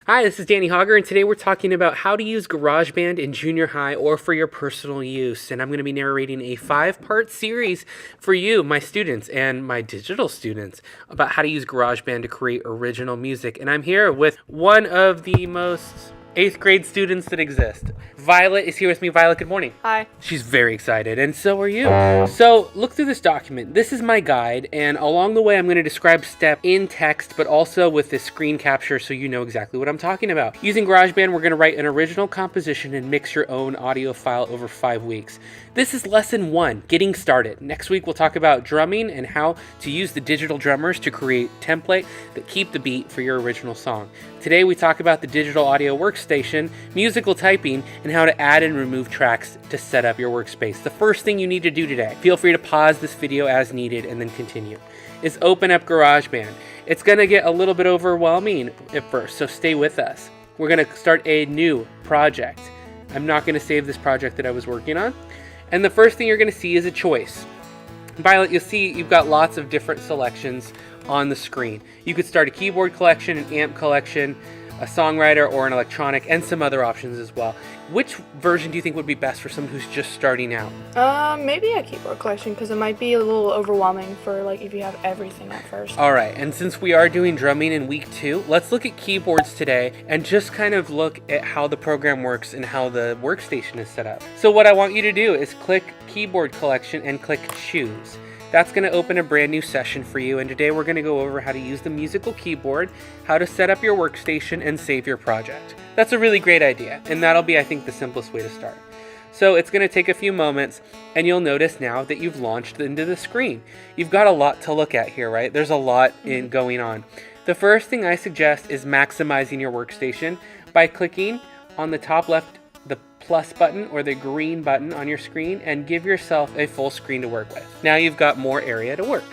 Hi, this is Danny Hauger, and today we're talking about how to use Garageband in junior high or for your personal use. And I'm going to be narrating a 5-part series for you, my students, and my digital students about how to use Garageband to create original music. And I'm here with one of the most 8th grade students that exist. Violet is here with me. Violet, good morning. Hi. She's very excited, and so are you. So look through this document. This is my guide, and along the way I'm going to describe steps in text, but also with this screen capture so you know exactly what I'm talking about. Using GarageBand, we're going to write an original composition and mix your own audio file over 5 weeks. This is lesson 1, getting started. Next week we'll talk about drumming and how to use the digital drummers to create template that keep the beat for your original song. Today we talk about the digital audio workstation, musical typing, and how to add and remove tracks to set up your workspace. The first thing you need to do today, feel free to pause this video as needed and then continue, is open up GarageBand. It's going to get a little bit overwhelming at first, so stay with us. We're going to start a new project. I'm not going to save this project that I was working on. And the first thing you're going to see is a choice. Violet, you'll see you've got lots of different selections on the screen. You could start a keyboard collection, an amp collection, a songwriter, or an electronic, and some other options as well. Which version do you think would be best for someone who's just starting out? Maybe a keyboard collection, because it might be a little overwhelming for like if you have everything at first. All right, and since we are doing drumming in week 2, let's look at keyboards today and just kind of look at how the program works and how the workstation is set up. So what I want you to do is click keyboard collection and click choose. That's going to open a brand new session for you, and today we're going to go over how to use the musical keyboard, how to set up your workstation, and save your project. That's a really great idea, and that'll be, I think, the simplest way to start. So it's going to take a few moments, and you'll notice now that you've launched into the screen. You've got a lot to look at here, right? There's a lot going on. The first thing I suggest is maximizing your workstation by clicking on the top left the plus button or the green button on your screen and give yourself a full screen to work with. Now you've got more area to work.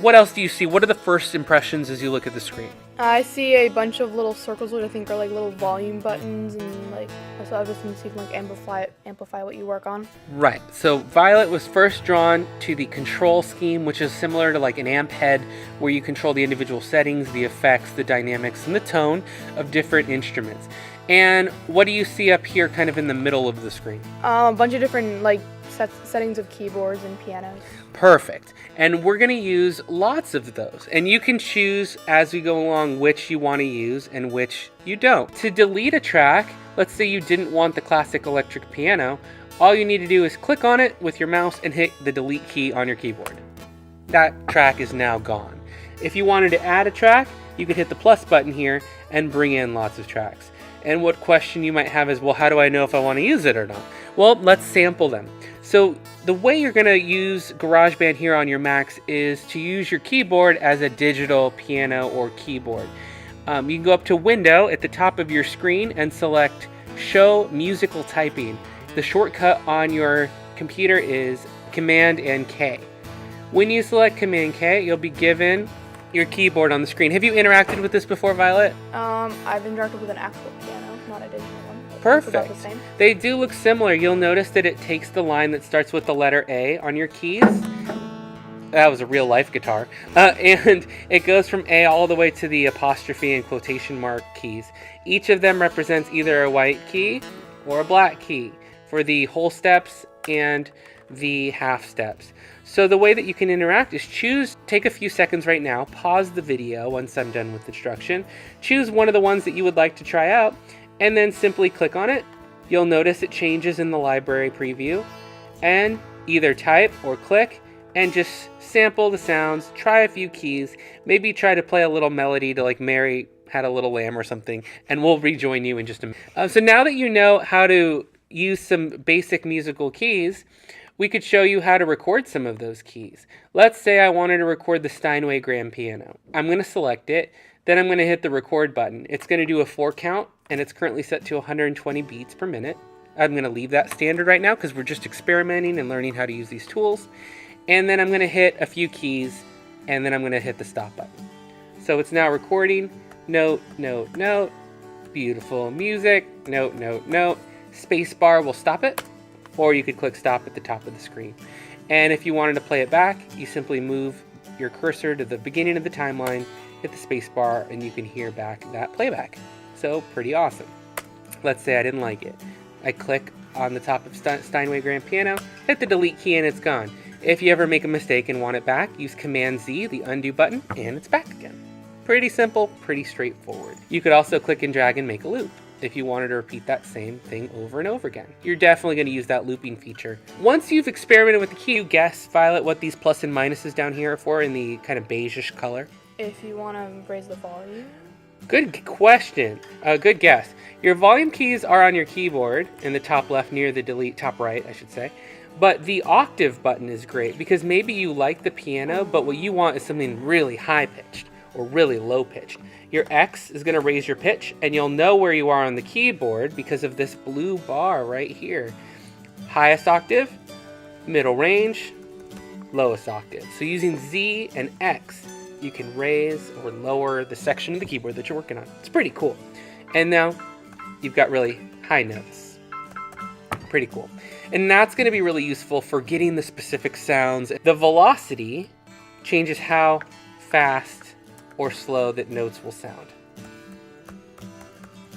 What else do you see? What are the first impressions as you look at the screen? I see a bunch of little circles, which I think are like little volume buttons, and like also other things you can like amplify what you work on. Right. So Violet was first drawn to the control scheme, which is similar to like an amp head, where you control the individual settings, the effects, the dynamics, and the tone of different instruments. And what do you see up here kind of in the middle of the screen? A bunch of different like settings of keyboards and pianos. Perfect. And we're going to use lots of those. And you can choose as we go along which you want to use and which you don't. To delete a track, let's say you didn't want the classic electric piano, all you need to do is click on it with your mouse and hit the delete key on your keyboard. That track is now gone. If you wanted to add a track, you could hit the plus button here and bring in lots of tracks. And what question you might have is, well, how do I know if I want to use it or not? Well, let's sample them. So the way you're going to use GarageBand here on your Macs is to use your keyboard as a digital piano or keyboard. You can go up to Window at the top of your screen and select Show Musical Typing. The shortcut on your computer is Command and K. When you select Command K, you'll be given your keyboard on the screen. Have you interacted with this before, Violet? I've interacted with an actual piano, not a digital one. Perfect. It's about the same. They do look similar. You'll notice that it takes the line that starts with the letter A on your keys. That was a real life guitar. And it goes from A all the way to the apostrophe and quotation mark keys. Each of them represents either a white key or a black key for the whole steps and the half steps. So the way that you can interact is take a few seconds right now, pause the video once I'm done with instruction, choose one of the ones that you would like to try out, and then simply click on it. You'll notice it changes in the library preview, and either type or click and just sample the sounds, try a few keys, maybe try to play a little melody to like Mary Had a Little Lamb or something, and we'll rejoin you in just a minute. So now that you know how to use some basic musical keys, we could show you how to record some of those keys. Let's say I wanted to record the Steinway grand piano. I'm going to select it, then I'm going to hit the record button. It's going to do a 4 count, and it's currently set to 120 beats per minute. I'm going to leave that standard right now because we're just experimenting and learning how to use these tools. And then I'm going to hit a few keys, and then I'm going to hit the stop button. So it's now recording, note, note, note, beautiful music, note, note, note. Space bar will stop it, or you could click stop at the top of the screen. And if you wanted to play it back, you simply move your cursor to the beginning of the timeline, hit the space bar, and you can hear back that playback. So pretty awesome. Let's say I didn't like it. I click on the top of Steinway grand piano, hit the delete key, and it's gone. If you ever make a mistake and want it back, use Command Z, the undo button, and it's back again. Pretty simple, pretty straightforward. You could also click and drag and make a loop if you wanted to repeat that same thing over and over again. You're definitely going to use that looping feature. Once you've experimented with the key, you guess, Violet, what these plus and minuses down here are for in the kind of beigeish color? If you want to raise the volume. Good question. Good guess. Your volume keys are on your keyboard in the top left near the delete, top right, I should say. But the octave button is great because maybe you like the piano, but what you want is something really high pitched or really low pitched. Your X is going to raise your pitch, and you'll know where you are on the keyboard because of this blue bar right here. Highest octave, middle range, lowest octave. So using Z and X, you can raise or lower the section of the keyboard that you're working on. It's pretty cool. And now you've got really high notes. Pretty cool. And that's going to be really useful for getting the specific sounds. The velocity changes how fast or slow that notes will sound.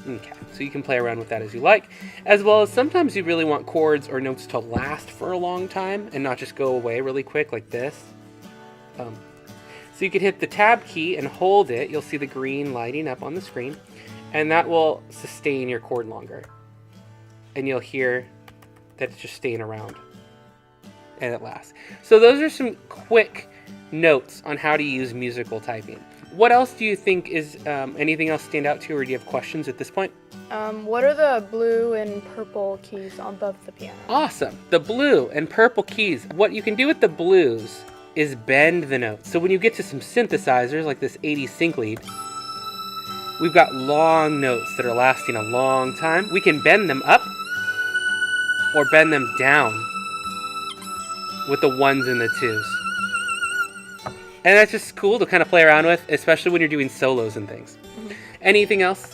Okay, so you can play around with that as you like, as well as sometimes you really want chords or notes to last for a long time and not just go away really quick like this. So you could hit the tab key and hold it. You'll see the green lighting up on the screen, and that will sustain your chord longer. And you'll hear that it's just staying around and it lasts. So those are some quick notes on how to use musical typing. What else do you think is, anything else stand out to you, or do you have questions at this point? What are the blue and purple keys above the piano? Awesome. The blue and purple keys. What you can do with the blues is bend the notes. So when you get to some synthesizers like this 80s sync lead, we've got long notes that are lasting a long time. We can bend them up or bend them down with the ones and the twos. And that's just cool to kind of play around with, especially when you're doing solos and things. Mm-hmm. Anything else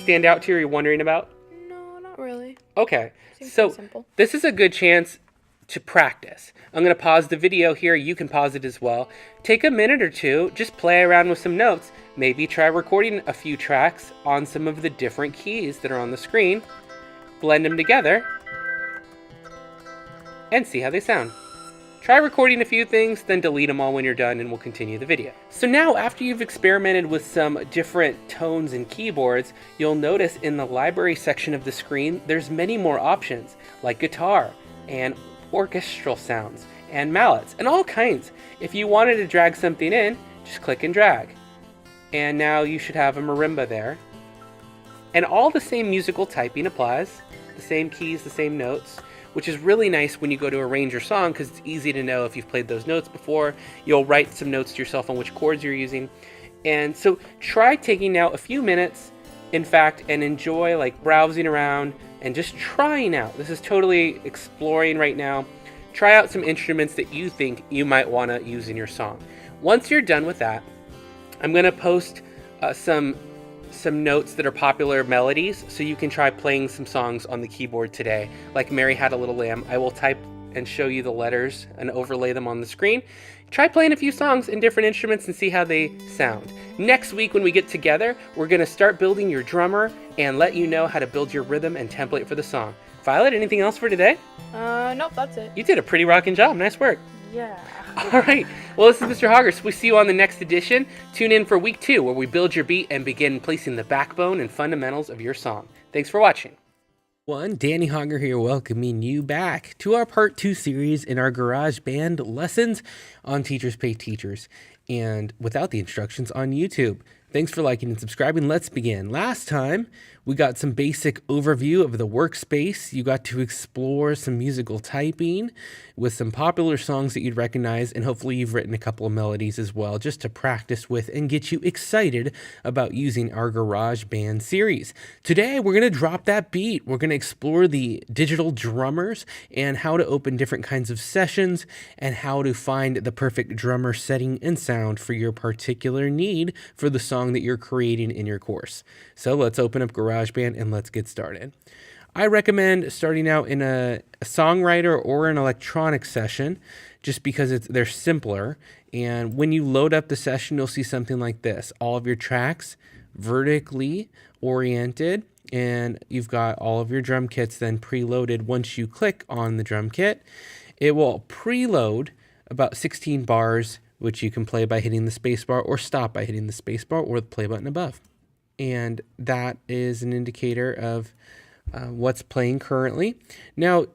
stand out to you or you're wondering about? No, not really. Okay, Seems so pretty simple. This is a good chance to practice. I'm going to pause the video here. You can pause it as well. Take a minute or two, just play around with some notes. Maybe try recording a few tracks on some of the different keys that are on the screen. Blend them together and see how they sound. Try recording a few things, then delete them all when you're done, and we'll continue the video. So now, after you've experimented with some different tones and keyboards, you'll notice in the library section of the screen, there's many more options, like guitar and orchestral sounds and mallets and all kinds. If you wanted to drag something in, just click and drag. And now you should have a marimba there. And all the same musical typing applies, the same keys, the same notes, which is really nice when you go to arrange your song because it's easy to know if you've played those notes before. You'll write some notes to yourself on which chords you're using. And so try taking now a few minutes, in fact, and enjoy like browsing around and just trying out. This is totally exploring right now. Try out some instruments that you think you might want to use in your song. Once you're done with that, I'm going to post some notes that are popular melodies so you can try playing some songs on the keyboard today. Like Mary Had a Little Lamb, I will type and show you the letters and overlay them on the screen. Try playing a few songs in different instruments and see how they sound. Next week when we get together, we're going to start building your drummer and let you know how to build your rhythm and template for the song. Violet, anything else for today? Nope, that's it. You did a pretty rocking job. Nice work. Yeah. All right. Well, this is Mr. Hauger. So we see you on the next edition. Tune in for week 2, where we build your beat and begin placing the backbone and fundamentals of your song. Thanks for watching. Danny Hauger here, welcoming you back to our part 2 series in our Garageband lessons on Teachers Pay Teachers, and without the instructions on YouTube. Thanks for liking and subscribing. Let's begin. Last time, we got some basic overview of the workspace. You got to explore some musical typing with some popular songs that you'd recognize, and hopefully you've written a couple of melodies as well, just to practice with and get you excited about using our Garageband series. Today, we're going to drop that beat. We're going to explore the digital drummers and how to open different kinds of sessions and how to find the perfect drummer setting and sound for your particular need for the song that you're creating in your course. So let's open up GarageBand and let's get started. I recommend starting out in a songwriter or an electronic session just because they're simpler. And when you load up the session, you'll see something like this. All of your tracks vertically oriented, and you've got all of your drum kits then preloaded. Once you click on the drum kit, it will preload about 16 bars, which you can play by hitting the spacebar or stop by hitting the spacebar or the play button above. And that is an indicator of what's playing currently. Now,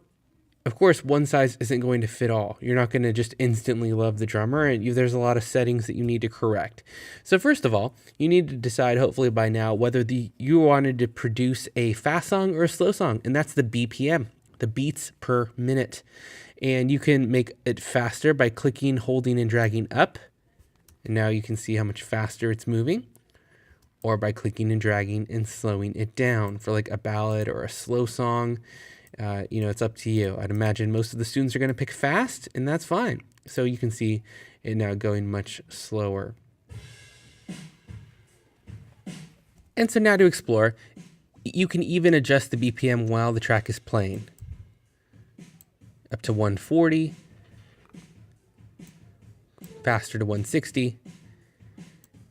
of course, one size isn't going to fit all. You're not going to just instantly love the drummer, and there's a lot of settings that you need to correct. So first of all, you need to decide, hopefully by now, whether you wanted to produce a fast song or a slow song, and that's the BPM, the beats per minute. And you can make it faster by clicking, holding, and dragging up. And now you can see how much faster it's moving. Or by clicking and dragging and slowing it down for like a ballad or a slow song. It's up to you. I'd imagine most of the students are going to pick fast, and that's fine. So you can see it now going much slower. And so now to explore, you can even adjust the BPM while the track is playing. Up to 140, faster to 160,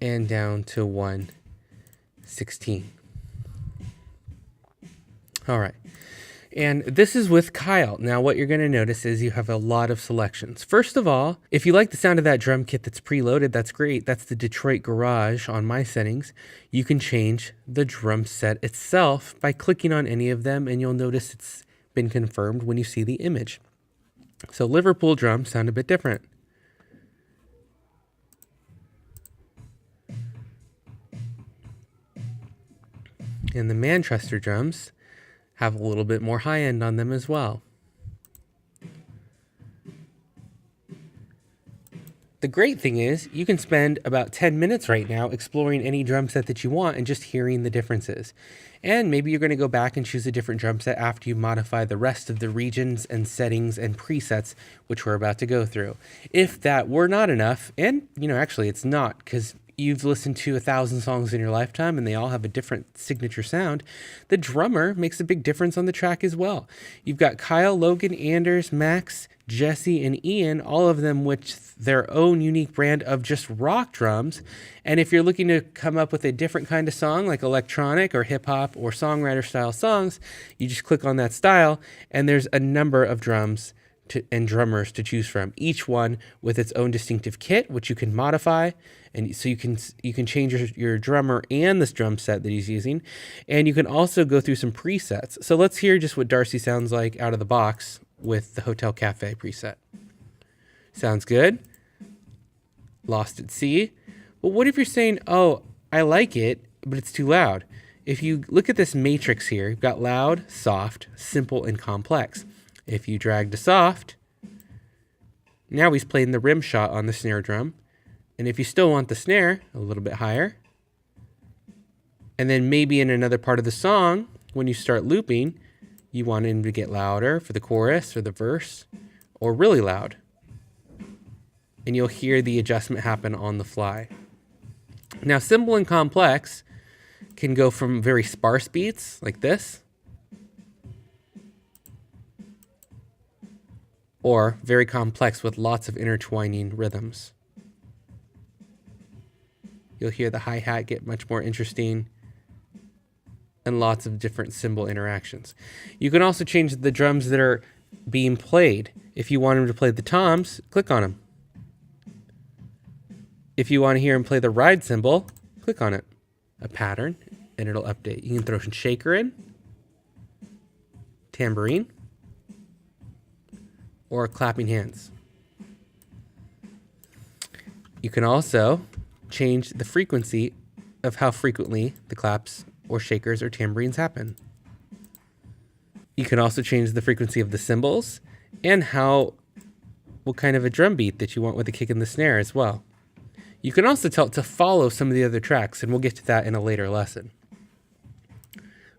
and down to 116. All right. And this is with Kyle. Now what you're going to notice is you have a lot of selections. First of all, if you like the sound of that drum kit that's preloaded, that's great. That's the Detroit Garage on my settings. You can change the drum set itself by clicking on any of them, and you'll notice it's been confirmed when you see the image. So Liverpool drums sound a bit different. And the Manchester drums have a little bit more high end on them as well. The great thing is you can spend about 10 minutes right now exploring any drum set that you want and just hearing the differences. And maybe you're going to go back and choose a different drum set after you modify the rest of the regions and settings and presets, which we're about to go through. If that were not enough, and actually it's not, because you've listened to 1,000 songs in your lifetime and they all have a different signature sound, the drummer makes a big difference on the track as well. You've got Kyle, Logan, Anders, Max, Jesse, and Ian, all of them with their own unique brand of just rock drums. And if you're looking to come up with a different kind of song, like electronic or hip hop or songwriter style songs, you just click on that style and there's a number of drums and drummers to choose from, each one with its own distinctive kit, which you can modify. And so you can change your drummer and this drum set that he's using. And you can also go through some presets. So let's hear just what Darcy sounds like out of the box with the Hotel Cafe preset. Sounds good. Lost at Sea. Well, what if you're saying, oh, I like it, but it's too loud? If you look at this matrix here, you've got loud, soft, simple, and complex. If you drag to soft, now he's playing the rim shot on the snare drum. And if you still want the snare a little bit higher, and then maybe in another part of the song, when you start looping, you want him to get louder for the chorus or the verse, or really loud. And you'll hear the adjustment happen on the fly. Now, simple and complex can go from very sparse beats like this, or very complex with lots of intertwining rhythms. You'll hear the hi-hat get much more interesting and lots of different cymbal interactions. You can also change the drums that are being played. If you want him to play the toms, click on him. If you want to hear him play the ride cymbal, click on it. A pattern, and it'll update. You can throw some shaker in, tambourine, or clapping hands. You can also change the frequency of how frequently the claps or shakers or tambourines happen. You can also change the frequency of the cymbals and what kind of a drum beat that you want with the kick and the snare as well. You can also tell it to follow some of the other tracks, and we'll get to that in a later lesson.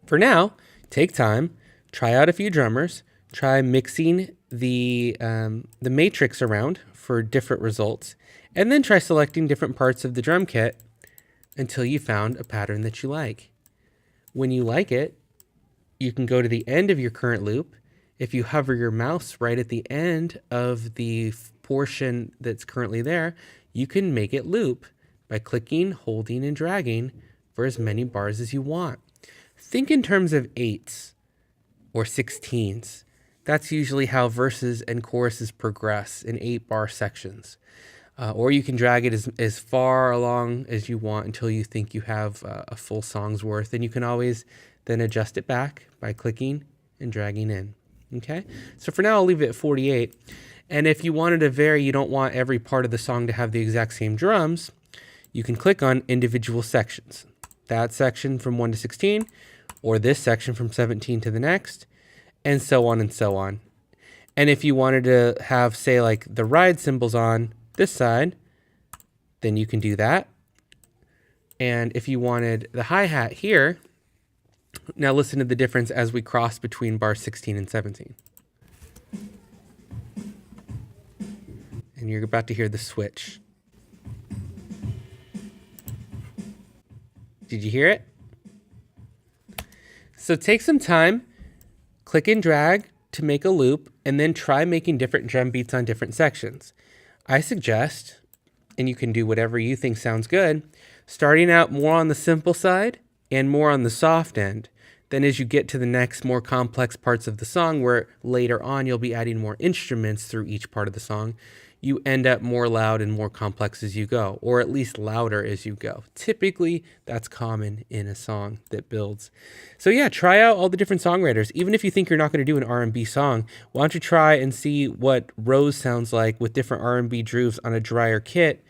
For now, take time, try out a few drummers, try mixing the matrix around for different results, and then try selecting different parts of the drum kit until you found a pattern that you like. When you like it, you can go to the end of your current loop. If you hover your mouse right at the end of the portion that's currently there, you can make it loop by clicking, holding, and dragging for as many bars as you want. Think in terms of 8s or 16s. That's usually how verses and choruses progress in 8-bar sections. Or you can drag it as far along as you want until you think you have a full song's worth. And you can always then adjust it back by clicking and dragging in. Okay? So for now, I'll leave it at 48. And if you wanted to vary, you don't want every part of the song to have the exact same drums, you can click on individual sections. That section from 1 to 16, or this section from 17 to the next, and so on and so on. And if you wanted to have, say, like the ride cymbals on this side, then you can do that. And if you wanted the hi-hat here, now listen to the difference as we cross between bar 16 and 17. And you're about to hear the switch. Did you hear it? So take some time, click and drag to make a loop, and then try making different drum beats on different sections. I suggest, and you can do whatever you think sounds good, starting out more on the simple side and more on the soft end. Then as you get to the next more complex parts of the song, where later on you'll be adding more instruments through each part of the song, you end up more loud and more complex as you go, or at least louder as you go. Typically, that's common in a song that builds. So yeah, try out all the different songwriters. Even if you think you're not going to do an R&B song, why don't you try and see what Rose sounds like with different R&B grooves on a drier kit,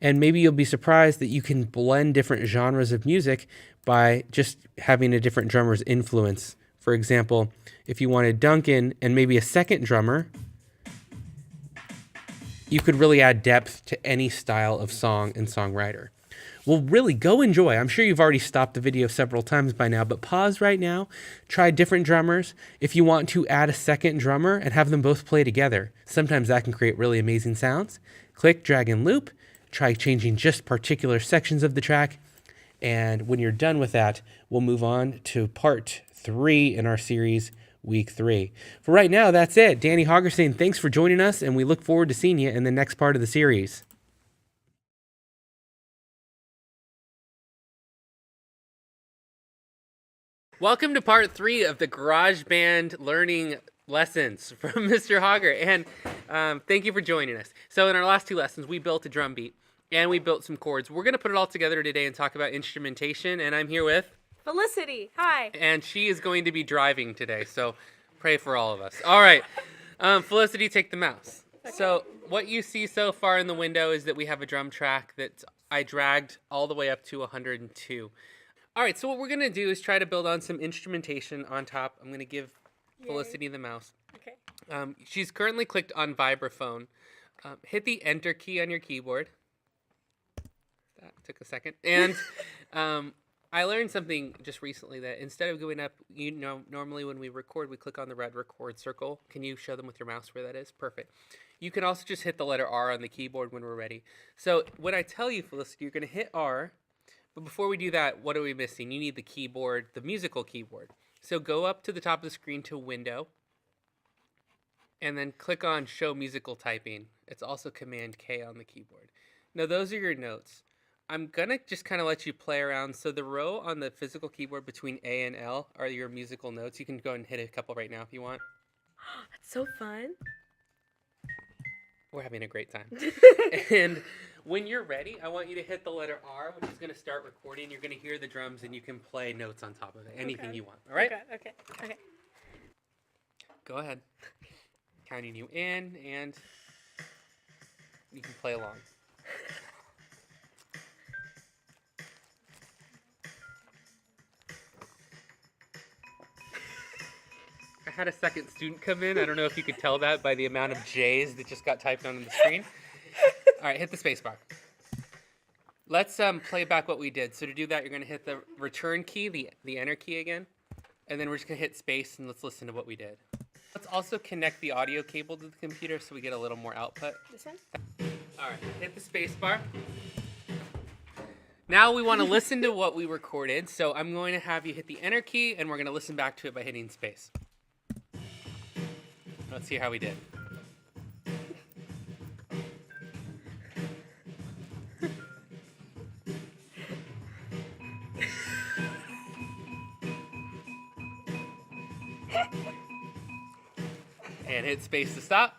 and maybe you'll be surprised that you can blend different genres of music by just having a different drummer's influence. For example, if you wanted Duncan and maybe a second drummer, you could really add depth to any style of song and songwriter. Well, really, go enjoy. I'm sure you've already stopped the video several times by now, but pause right now, try different drummers. If you want to add a second drummer and have them both play together, sometimes that can create really amazing sounds. Click, drag, and loop. Try changing just particular sections of the track. And when you're done with that, we'll move on to part 3 in our series, Week 3. For right now, that's it. Danny Hauger saying thanks for joining us, and we look forward to seeing you in the next part of the series. Welcome to part 3 of the Garageband learning lessons from Mr. Hauger, and thank you for joining us. So in our last 2 lessons, we built a drum beat, and we built some chords. We're going to put it all together today and talk about instrumentation, and I'm here with Felicity, hi. And she is going to be driving today, so pray for all of us. All right, Felicity, take the mouse. Okay. So what you see so far in the window is that we have a drum track that I dragged all the way up to 102. All right, so what we're going to do is try to build on some instrumentation on top. I'm going to give Felicity the mouse. Okay. She's currently clicked on vibraphone. Hit the Enter key on your keyboard. That took a second. And I learned something just recently that instead of going up, you know, normally when we record, we click on the red record circle. Can you show them with your mouse where that is? Perfect. You can also just hit the letter R on the keyboard when we're ready. So when I tell you, Felicity, you're going to hit R. But before we do that, what are we missing? You need the keyboard, the musical keyboard. So go up to the top of the screen to Window, and then click on Show Musical Typing. It's also Command K on the keyboard. Now those are your notes. I'm going to just kind of let you play around. So the row on the physical keyboard between A and L are your musical notes. You can go and hit a couple right now if you want. That's so fun. We're having a great time. And when you're ready, I want you to hit the letter R, which is going to start recording. You're going to hear the drums, and you can play notes on top of it. Anything you want. All right? Okay. Go ahead. Counting you in, and you can play along. I had a second student come in. I don't know if you could tell that by the amount of J's that just got typed on the screen. All right, hit the space bar. Let's play back what we did. So to do that, you're going to hit the return key, the enter key again, and then we're just going to hit space, and let's listen to what we did. Let's also connect the audio cable to the computer so we get a little more output. This one? All right, hit the space bar. Now we want to listen to what we recorded, so I'm going to have you hit the enter key, and we're going to listen back to it by hitting space. Let's see how we did. and hit space to stop.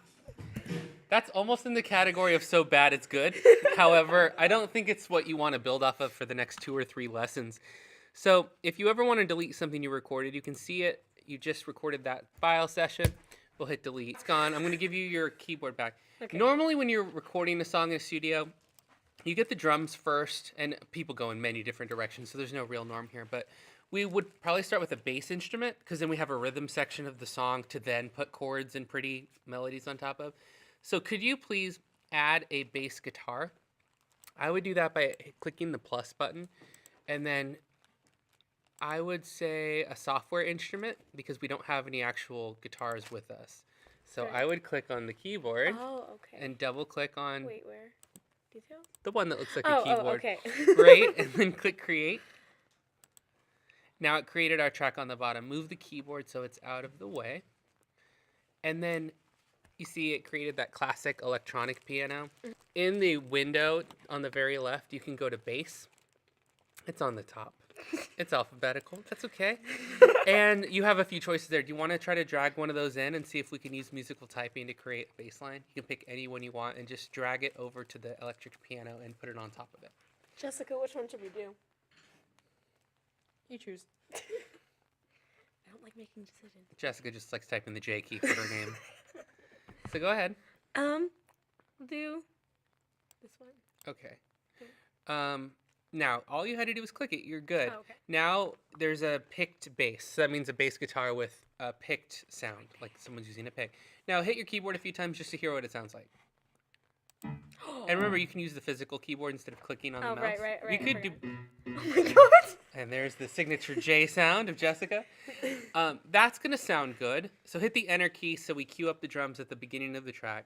That's almost in the category of so bad it's good. However, I don't think it's what you want to build off of for the next 2 or 3 lessons. So if you ever want to delete something you recorded, you can see it. You just recorded that file session. We'll hit delete. It's gone. I'm going to give you your keyboard back. Okay. Normally when you're recording a song in a studio, you get the drums first, and people go in many different directions, so there's no real norm here. But we would probably start with a bass instrument, because then we have a rhythm section of the song to then put chords and pretty melodies on top of. So could you please add a bass guitar? I would do that by clicking the plus button, and then I would say a software instrument, because we don't have any actual guitars with us. So I would click on the keyboard and double click on where? Detail? The one that looks like a keyboard. Oh, okay. Right? And then click create. Now it created our track on the bottom. Move the keyboard so it's out of the way. And then you see it created that classic electronic piano. In the window on the very left, you can go to bass. It's on the top. It's alphabetical. That's okay. And you have a few choices there. Do you want to try to drag one of those in and see if we can use musical typing to create a bass line? You can pick any one you want and just drag it over to the electric piano and put it on top of it. Jessica, which one should we do? You choose. I don't like making decisions. Jessica just likes typing the J key for her name. So go ahead. We'll do this one. Okay. Now, all you had to do was click it. You're good. Oh, okay. Now, there's a picked bass. So that means a bass guitar with a picked sound, like someone's using a pick. Now, hit your keyboard a few times just to hear what it sounds like. And remember, you can use the physical keyboard instead of clicking on the mouse. Right. You could do... Oh my god! And there's the signature J sound of Jessica. That's going to sound good. So hit the enter key so we cue up the drums at the beginning of the track.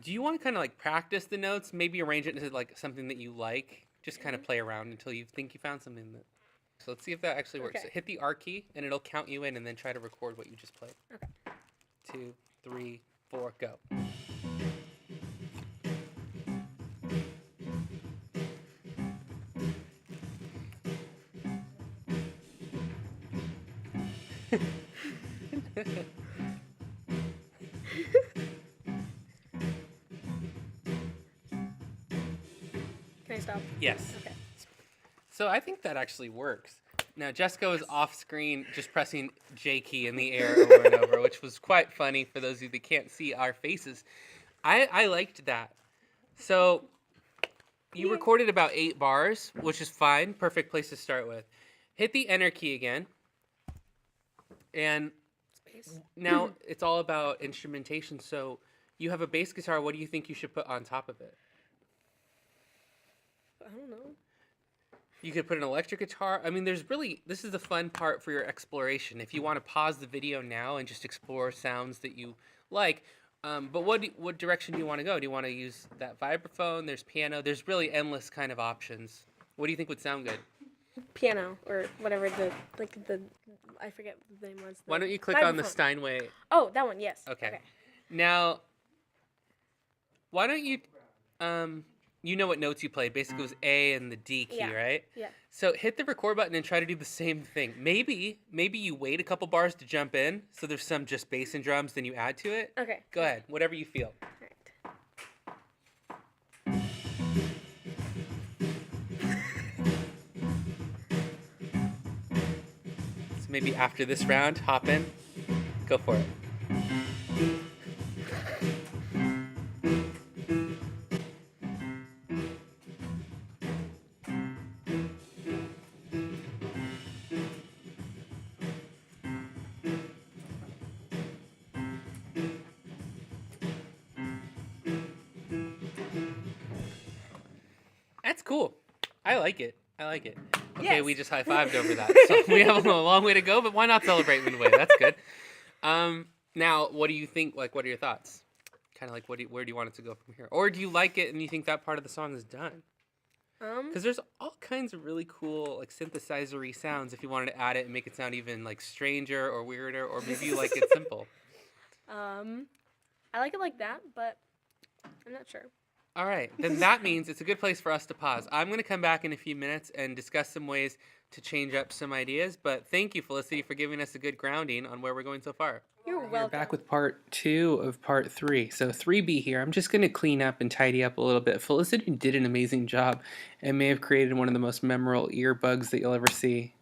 Do you want to kind of like practice the notes? Maybe arrange it into like something that you like. Just kind of play around until you think you found something that... So let's see if that actually works. Okay. So hit the R key and it'll count you in and then try to record what you just played. Okay. 2, 3, 4, go. Can I stop? Yes. Okay. So I think that actually works. Now Jessica was off screen just pressing J key in the air over and over, which was quite funny for those of you that can't see our faces. I liked that. So you recorded about 8 bars, which is fine. Perfect place to start with. Hit the enter key again. And now it's all about instrumentation. So you have a bass guitar. What do you think you should put on top of it? I don't know. You could put an electric guitar. I mean, this is the fun part for your exploration. If you want to pause the video now and just explore sounds that you like. But what direction do you want to go? Do you want to use that vibraphone? There's piano. There's really endless kind of options. What do you think would sound good? Piano or whatever I forget what the name was. Why don't you click on the Steinway? Oh, that one, yes. Okay. Now, why don't you, you know what notes you played. Basically, it was A and the D key, right? Yeah. So hit the record button and try to do the same thing. Maybe you wait a couple bars to jump in, so there's some just bass and drums, then you add to it. Okay. Go ahead, whatever you feel. So maybe after this round, hop in, go for it. That's cool. I like it. Okay, Yes. we just high-fived over that. So we have a long way to go, but why not celebrate midway? That's good. Now, what do you think? Like, what are your thoughts? Kind of like, where do you want it to go from here? Or do you like it and you think that part of the song is done? Because there's all kinds of really cool, like, synthesizer-y sounds if you wanted to add it and make it sound even, like, stranger or weirder, or maybe you like it simple. I like it like that, but I'm not sure. All right, then that means it's a good place for us to pause. I'm going to come back in a few minutes and discuss some ways to change up some ideas, but thank you, Felicity, for giving us a good grounding on where we're going so far. You're We're welcome. back with part 2 of part 3. So 3B here. I'm just going to clean up and tidy up a little bit. Felicity did an amazing job and may have created one of the most memorable earbuds that you'll ever see.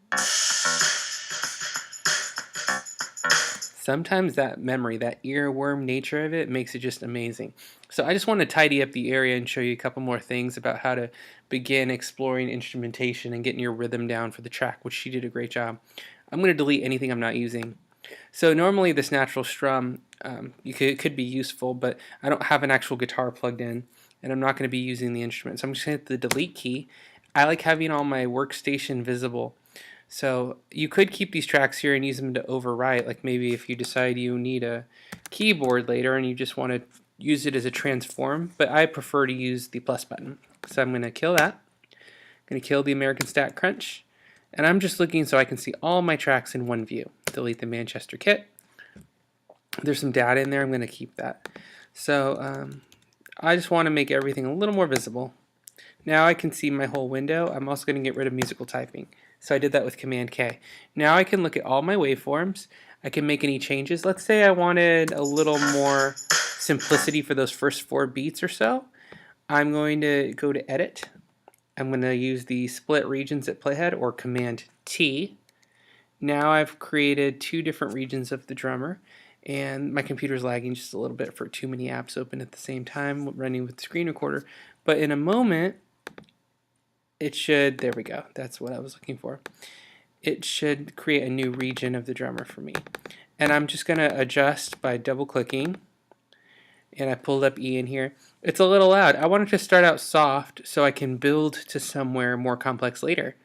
Sometimes that memory, that earworm nature of it, makes it just amazing. So I just want to tidy up the area and show you a couple more things about how to begin exploring instrumentation and getting your rhythm down for the track, which she did a great job. I'm going to delete anything I'm not using. So normally this natural strum it could be useful, but I don't have an actual guitar plugged in, and I'm not going to be using the instrument. So I'm just going to hit the delete key. I like having all my workstation visible. So you could keep these tracks here and use them to overwrite, like maybe if you decide you need a keyboard later and you just want to use it as a transform, but I prefer to use the plus button. So I'm going to kill that. I'm going to kill the American Stat Crunch, and I'm just looking so I can see all my tracks in one view. Delete the Manchester kit. There's some data in there. I'm going to keep that. So I just want to make everything a little more visible. Now I can see my whole window. I'm also going to get rid of musical typing. So I did that with Command K. Now I can look at all my waveforms. I can make any changes. Let's say I wanted a little more simplicity for those first 4 beats or so. I'm going to go to Edit. I'm going to use the Split Regions at Playhead or Command T. Now I've created 2 different regions of the drummer, and my computer's lagging just a little bit for too many apps open at the same time running with the screen recorder. But in a moment, it should, there we go, that's what I was looking for. It should create a new region of the drummer for me. And I'm just going to adjust by double clicking. And I pulled up E in here. It's a little loud. I want it to start out soft so I can build to somewhere more complex later.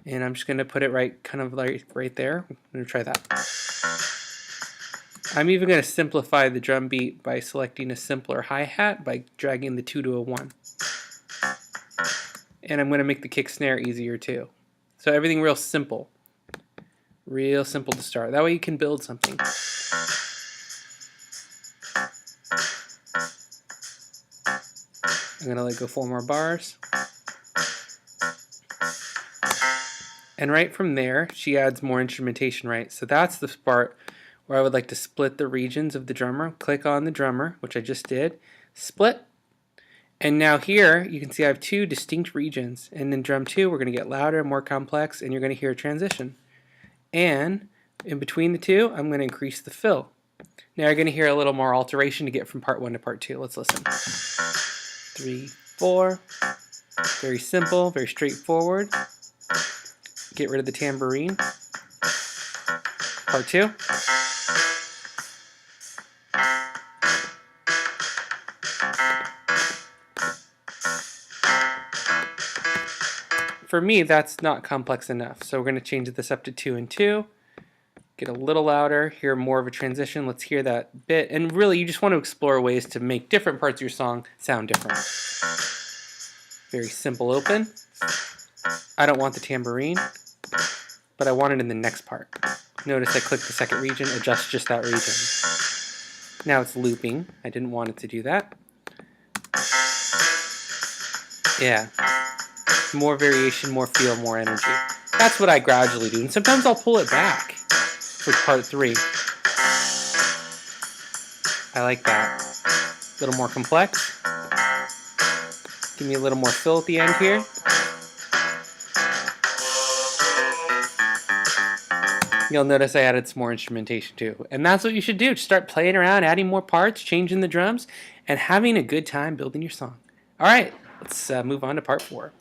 And I'm just going to put it right there. I'm going to try that. I'm even going to simplify the drum beat by selecting a simpler hi-hat by dragging the 2 to a 1. And I'm going to make the kick snare easier too. So everything real simple. Real simple to start. That way you can build something. I'm going to let go 4 more bars. And right from there, she adds more instrumentation, right? So that's the part where I would like to split the regions of the drummer. Click on the drummer, which I just did. Split. And now here, you can see I have 2 distinct regions. And in drum 2, we're going to get louder, more complex, and you're going to hear a transition. And in between the 2, I'm going to increase the fill. Now you're going to hear a little more alteration to get from part 1 to part 2. Let's listen. 3, 4. Very simple, very straightforward. Get rid of the tambourine. Part 2. For me, that's not complex enough, so we're going to change this up to 2 and 2. Get a little louder, hear more of a transition. Let's hear that bit. And really, you just want to explore ways to make different parts of your song sound different. Very simple open. I don't want the tambourine, but I want it in the next part. Notice I click the second region, adjust just that region. Now it's looping. I didn't want it to do that. Yeah. More variation, more feel, more energy. That's what I gradually do. And sometimes I'll pull it back for part 3. I like that. A little more complex. Give me a little more fill at the end here. You'll notice I added some more instrumentation too. And that's what you should do. Just start playing around, adding more parts, changing the drums, and having a good time building your song. All right, let's move on to part 4.